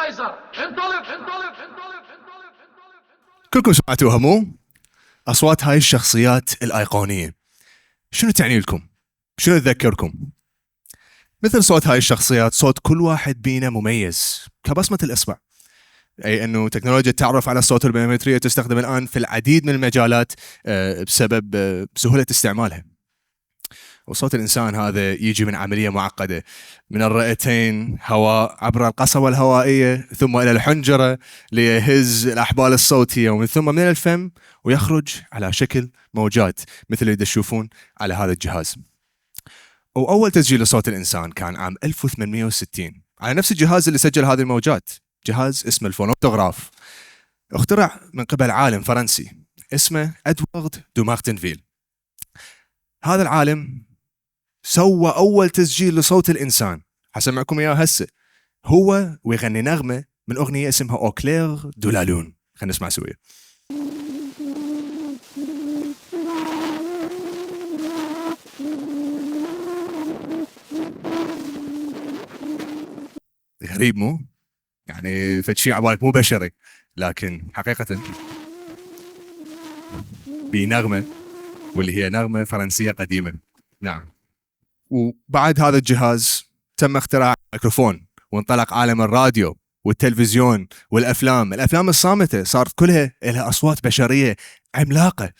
ايزر انطلق. كلكم سمعتوها مو؟ أصوات هاي الشخصيات الأيقونية شنو تعني لكم؟ شنو تذكركم؟ مثل صوت هاي الشخصيات، صوت كل واحد بينا مميز كبصمة الإصبع، أي أنه تكنولوجيا التعرف على الصوت البيومترية تستخدم الآن في العديد من المجالات بسبب سهولة استعمالها. وصوت الإنسان هذا يجي من عملية معقدة، من الرئتين هواء عبر القصبة الهوائية ثم إلى الحنجرة ليهز الأحبال الصوتية، ومن ثم من الفم ويخرج على شكل موجات مثل اللي تشوفون على هذا الجهاز. وأول تسجيل لصوت الإنسان كان عام 1860 على نفس الجهاز اللي سجل هذه الموجات، جهاز اسمه الفونوتوغراف، اخترع من قبل عالم فرنسي اسمه إدوارد دو مارتنفيل. هذا العالم سوى أول تسجيل لصوت الإنسان، حسمعكم إياه هسه، هو ويغني نغمة من أغنية اسمها أوكلير دو لا لون. خلينا نسمع سويا. غريب مو؟ يعني فشي عبالك مو بشري، لكن حقيقة بنغمة، واللي هي نغمة فرنسية قديمة. نعم. وبعد هذا الجهاز تم اختراع الميكروفون، وانطلق عالم الراديو والتلفزيون والأفلام. الأفلام الصامتة صارت كلها لها أصوات بشرية عملاقة،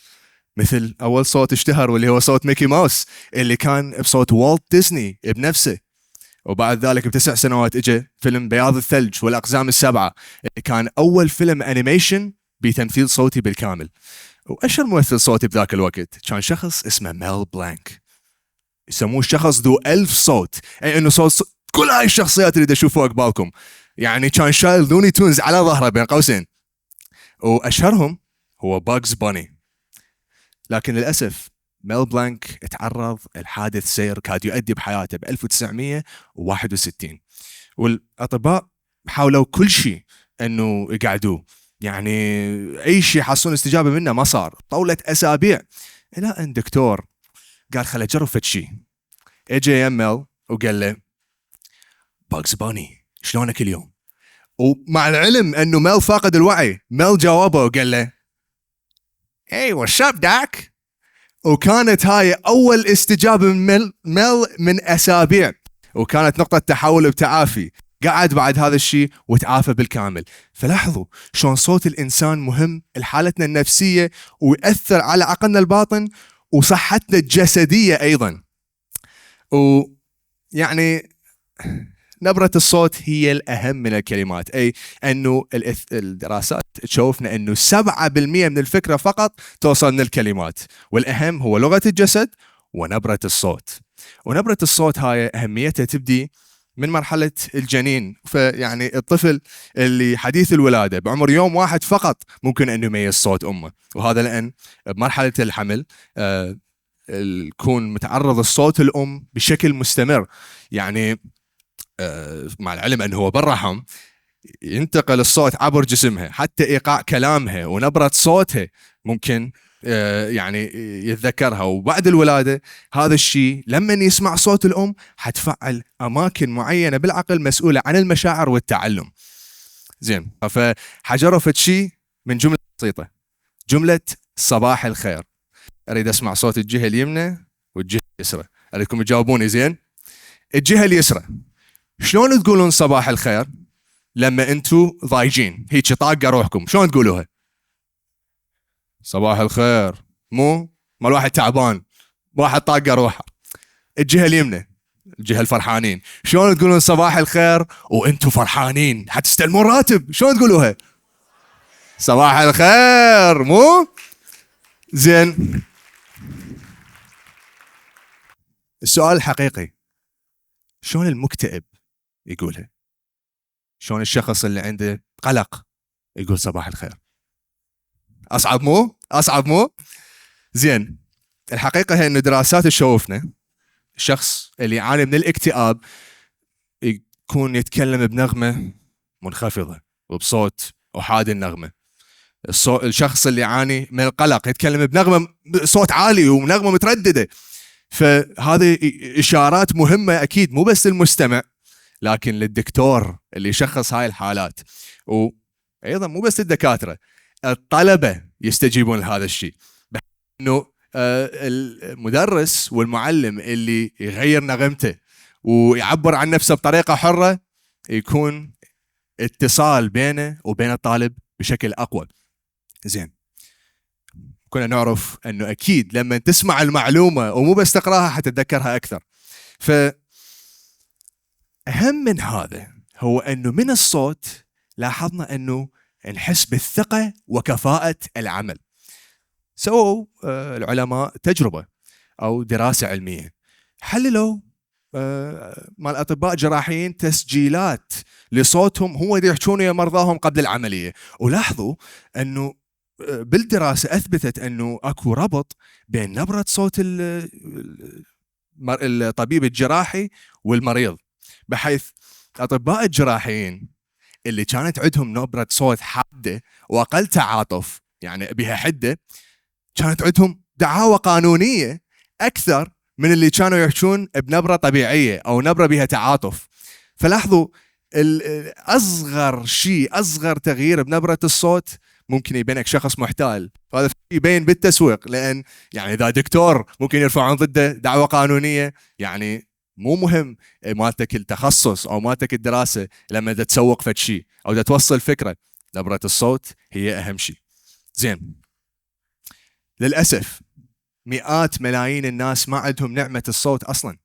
مثل أول صوت اشتهر واللي هو صوت ميكي ماوس اللي كان بصوت والت ديزني بنفسه. وبعد ذلك ب9 سنوات اجى فيلم بياض الثلج والأقزام السبعة اللي كان أول فيلم أنيميشن بتمثيل صوتي بالكامل. وأشهر ممثل صوتي بذاك الوقت كان شخص اسمه ميل بلانك، يسموه الشخص ذو 1000 صوت، أي أنه صوت كل هاي الشخصيات اللي تشوفوها قبالكم، يعني كان شايل لوني تونز على ظهره بين قوسين. وأشهرهم هو باجز باني. لكن للأسف ميل بلانك تعرض لحادث سير كاد يؤدي بحياته ب 1961، والأطباء حاولوا كل شيء أنه يقعدوه، يعني أي شيء حصلون استجابة منه ما صار، طولت أسابيع، إلى أن دكتور قال خلي أجرب فد شيء. اجى يمل وقال له باجز باني شلونك اليوم؟ ومع العلم انه ميل فاقد الوعي، ميل جاوبه وقال له اي واتس اب داك. وكانت هاي اول استجابه من ميل من اسابيع، وكانت نقطه تحول بتعافي. قعد بعد هذا الشيء وتعافى بالكامل. فلاحظوا شلون صوت الانسان مهم لحالتنا النفسيه، ويأثر على عقلنا الباطن وصحتنا الجسديه ايضا. ويعني نبرة الصوت هي الأهم من الكلمات، أي أنه الدراسات تشوفنا أنه 7% من الفكرة فقط توصل من الكلمات، والأهم هو لغة الجسد ونبرة الصوت. ونبرة الصوت هاي أهميتها تبدي من مرحلة الجنين، فيعني الطفل اللي حديث الولادة بعمر يوم واحد فقط ممكن أن يميز صوت أمه، وهذا لأن بمرحلة الحمل يكون متعرض الصوت الأم بشكل مستمر، يعني مع العلم أنه هو بالرحم ينتقل الصوت عبر جسمها، حتى إيقاع كلامها ونبرة صوتها ممكن يعني يتذكرها. وبعد الولادة هذا الشيء لما يسمع صوت الأم حتفعل أماكن معينة بالعقل مسؤولة عن المشاعر والتعلم. زين، فحجروا فد شيء من جملة بسيطة، جملة صباح الخير. أريد أسمع صوت الجهة اليمنى والجهة اليسرى، أريدكم تجاوبوني. زين، الجهة اليسرى شلون تقولون صباح الخير لما انتو ضايجين هيك طاقة روحكم؟ شلون تقولوها؟ صباح الخير مو ما الواحد تعبان، واحد طاقة روحه. الجهة اليمنى الجهة الفرحانين، شلون تقولون صباح الخير وانتو فرحانين حتستلمون راتب؟ شلون تقولوها؟ صباح الخير مو؟ زين، السؤال الحقيقي شلون المكتئب يقولها؟ شلون الشخص اللي عنده قلق يقول صباح الخير؟ أصعب مو؟ أصعب مو؟ زين، الحقيقة هي أن دراسات تشوفنا الشخص اللي يعاني من الاكتئاب يكون يتكلم بنغمة منخفضة وبصوت أحادي النغمة. الشخص اللي يعاني من القلق يتكلم بنغمة صوت عالي ونغمة مترددة. فهذه إشارات مهمة أكيد مو بس للمستمع لكن للدكتور اللي يشخص هاي الحالات. وأيضا مو بس الدكاترة، الطلبة يستجيبون لهذا الشيء، إنه المدرس والمعلم اللي يغير نغمته ويعبر عن نفسه بطريقة حرة يكون اتصال بينه وبين الطالب بشكل أقوى. زين، كنا نعرف أنه أكيد لما تسمع المعلومة ومو بس تقراها حتتذكرها أكثر. فأهم من هذا هو أنه من الصوت لاحظنا أنه نحس بالثقة وكفاءة العمل. سووا العلماء تجربة أو دراسة علمية، حللوا مع الأطباء جراحيين تسجيلات لصوتهم هو يحجون ويا مرضاهم قبل العملية، ولاحظوا أنه بالدراسة أثبتت أنه أكو ربط بين نبرة صوت الطبيب الجراحي والمريض، بحيث الأطباء الجراحيين اللي كانت عندهم نبرة صوت حادة وأقل تعاطف يعني بها حدة، كانت عندهم دعاوى قانونية أكثر من اللي كانوا يحجون بنبرة طبيعية أو نبرة بها تعاطف. فلاحظوا أصغر شيء، أصغر تغيير بنبرة الصوت ممكن يبينك شخص محتال. هذا يبين بالتسويق، لأن يعني إذا دكتور ممكن يرفعون ضده دعوى قانونية، يعني مو مهم مالتك التخصص أو مالتك الدراسة لما تسوق فد شيء أو توصل فكرة، نبرة الصوت هي أهم شيء. زين، للأسف مئات ملايين الناس ما عندهم نعمة الصوت أصلاً،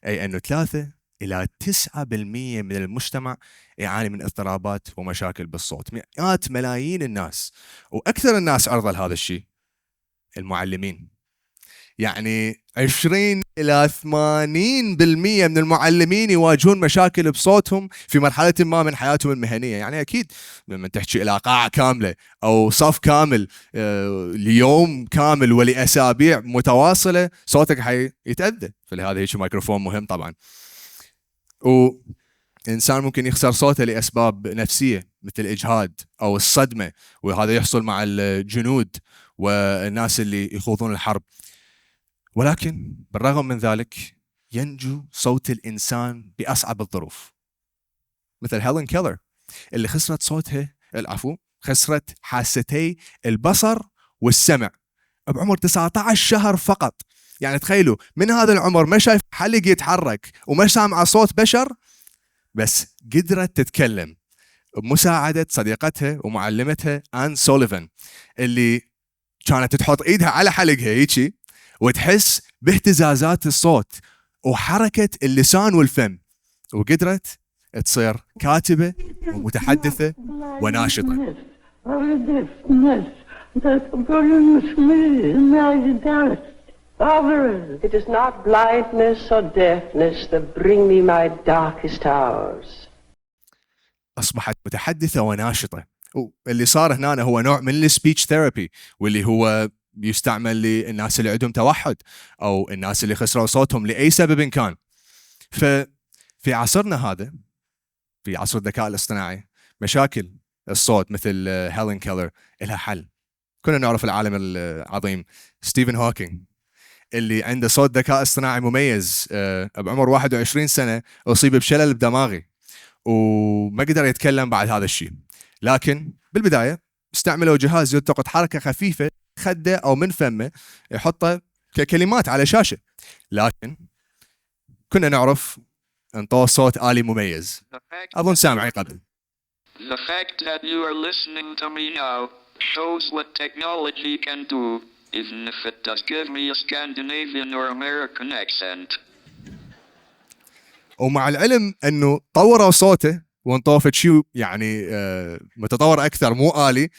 أي أنه 3 إلى 9% من المجتمع يعاني من اضطرابات ومشاكل بالصوت. مئات ملايين الناس، وأكثر الناس عرضة لهذا الشيء المعلمين. يعني 20 إلى 80% من المعلمين يواجهون مشاكل بصوتهم في مرحلة ما من حياتهم المهنية. يعني أكيد لما تحكي إلى قاعة كاملة أو صف كامل ليوم كامل ولأسابيع متواصلة صوتك حيتأذى، فلهذا هيك ميكروفون مهم طبعا. وإنسان ممكن يخسر صوته لأسباب نفسية مثل الإجهاد أو الصدمة، وهذا يحصل مع الجنود والناس اللي يخوضون الحرب. ولكن بالرغم من ذلك ينجو صوت الإنسان بأصعب الظروف، مثل هيلين كيلر اللي خسرت صوتها، خسرت حاستي البصر والسمع بعمر 19 شهر فقط. يعني تخيلوا من هذا العمر ما شايف حلق يتحرك وما سامع صوت بشر، بس قدرت تتكلم بمساعدة صديقتها ومعلمتها آن سوليفان، اللي كانت تحط إيدها على حلقها هيجي وتحس باهتزازات الصوت وحركة اللسان والفم، وقدرت تصير كاتبة ومتحدثة وناشطة. It is not blindness or deafness that bring me my darkest hours. أصبحت متحدثة وناشطة، واللي صار هنا هو نوع من السبيتش ثيرابي، واللي هو يستعمل للناس اللي عندهم توحد أو الناس اللي خسروا صوتهم لأي سبب كان. ففي عصرنا هذا، في عصر الذكاء الاصطناعي، مشاكل الصوت مثل هيلين كيلر لها حل. كنا نعرف العالم العظيم ستيفن هوكينج اللي عنده صوت ذكاء اصطناعي مميز، بعمر 21 سنة أصيب بشلل بدماغي وما قدر يتكلم بعد هذا الشيء. لكن بالبداية استعملوا جهاز يلتقط حركة خفيفة خده أو من فمه يحطه ككلمات على شاشة، لكن كنا نعرف انطوه صوت آلي مميز. أظن سامعي قبل. The fact that you are listening to me now shows what technology can do, even if it does give me a Scandinavian or American accent. ومع العلم أنه طوروا صوته وانطوه شيء يعني متطور أكثر مو آلي،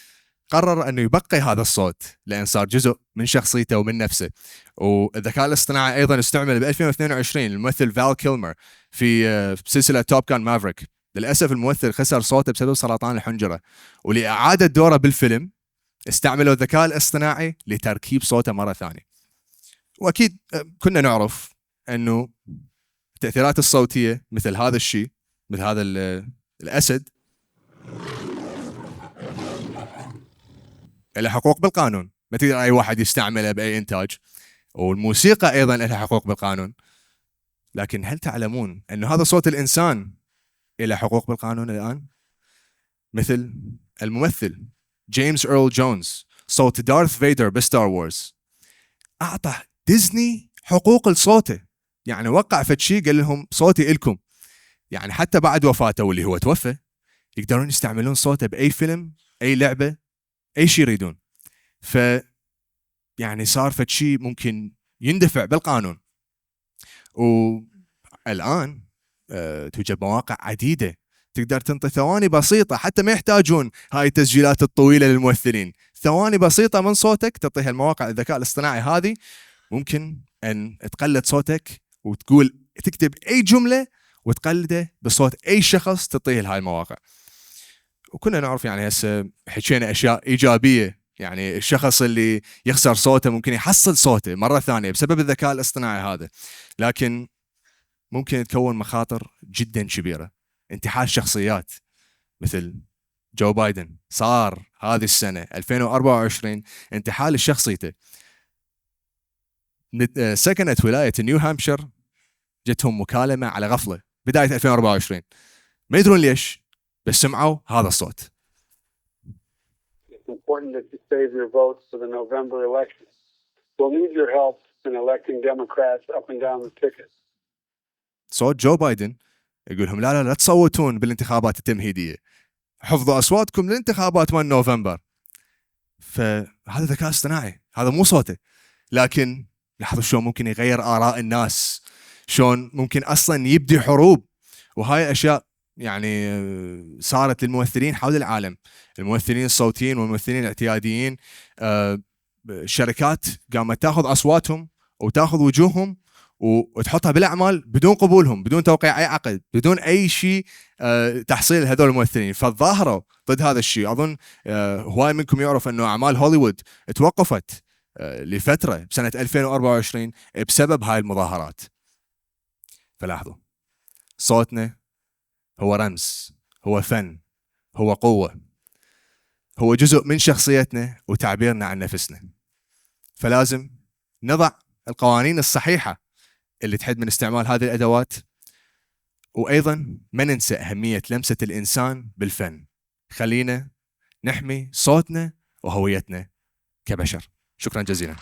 قرر أنه يبقي هذا الصوت لأن صار جزء من شخصيته ومن نفسه. والذكاء الاصطناعي أيضا استعمل ب 2022 الممثل فال كيلمر في سلسلة توب كان مافريك. للأسف الممثل خسر صوته بسبب سرطان الحنجرة، ولإعادة دوره بالفيلم استعملوا الذكاء الاصطناعي لتركيب صوته مرة ثانية. وأكيد كنا نعرف أنه التأثيرات الصوتية مثل هذا الشيء، مثل هذا الأسد، له حقوق بالقانون، ما تقدر أي واحد يستعمله بأي إنتاج. والموسيقى أيضا لها حقوق بالقانون. لكن هل تعلمون أن هذا صوت الإنسان إلى حقوق بالقانون الآن؟ مثل الممثل جيمس إيرل جونز صوت دارث فيدر بستار وورز، أعطى ديزني حقوق لصوته، يعني وقع فدشي قال لهم صوتي إلكم، يعني حتى بعد وفاته واللي هو توفى يقدرون يستعملون صوته بأي فيلم، أي لعبة، أي شيء يريدون. ف يعني صار فدشي ممكن يندفع بالقانون. والآن توجد مواقع عديدة تقدر تنطي ثواني بسيطة، حتى ما يحتاجون هاي التسجيلات الطويلة للممثلين، ثواني بسيطة من صوتك تعطيها المواقع الذكاء الاصطناعي هذه، ممكن أن تقلد صوتك وتقول تكتب أي جملة وتقلده بصوت أي شخص تعطيه لهاي المواقع. وكنا نعرف يعني هسه حكينا أشياء إيجابية، يعني الشخص اللي يخسر صوته ممكن يحصل صوته مرة ثانية بسبب الذكاء الاصطناعي هذا، لكن ممكن تكون مخاطر جدا كبيرة. انتحال شخصيات مثل جو بايدن صار هذه السنة 2024 انتحال شخصيته. سكنت ولاية نيو هامشير جتهم مكالمة على غفلة بداية 2024، ما يدرون ليش، بس سمعوا هذا الصوت. It's important that you save your votes for the November elections. We'll need your help in electing Democrats up and down the ticket. صوت جو بايدن يقولهم لا تصوتون بالانتخابات التمهيدية، حفظوا أصواتكم للانتخابات مال نوفمبر. فهذا ذكاء اصطناعي، هذا مو صوته، لكن لاحظوا شلون ممكن يغير آراء الناس، شلون ممكن أصلا يبدي حروب. وهاي أشياء يعني صارت للممثلين حول العالم، الممثلين الصوتيين والممثلين الاعتياديين. الشركات قامت تاخذ أصواتهم وتاخذ وجوههم وتحطها بالأعمال بدون قبولهم، بدون توقيع أي عقد، بدون أي شيء تحصيل هذول الممثلين. فظاهروا ضد هذا الشيء. أظن هواي منكم يعرف أنه أعمال هوليوود توقفت لفترة بسنة 2024 بسبب هاي المظاهرات. فلاحظوا صوتنا هو رمز، هو فن، هو قوة، هو جزء من شخصيتنا وتعبيرنا عن نفسنا. فلازم نضع القوانين الصحيحة اللي تحد من استعمال هذه الأدوات، وأيضا ما ننسى أهمية لمسة الإنسان بالفن. خلينا نحمي صوتنا وهويتنا كبشر. شكرا جزيلا.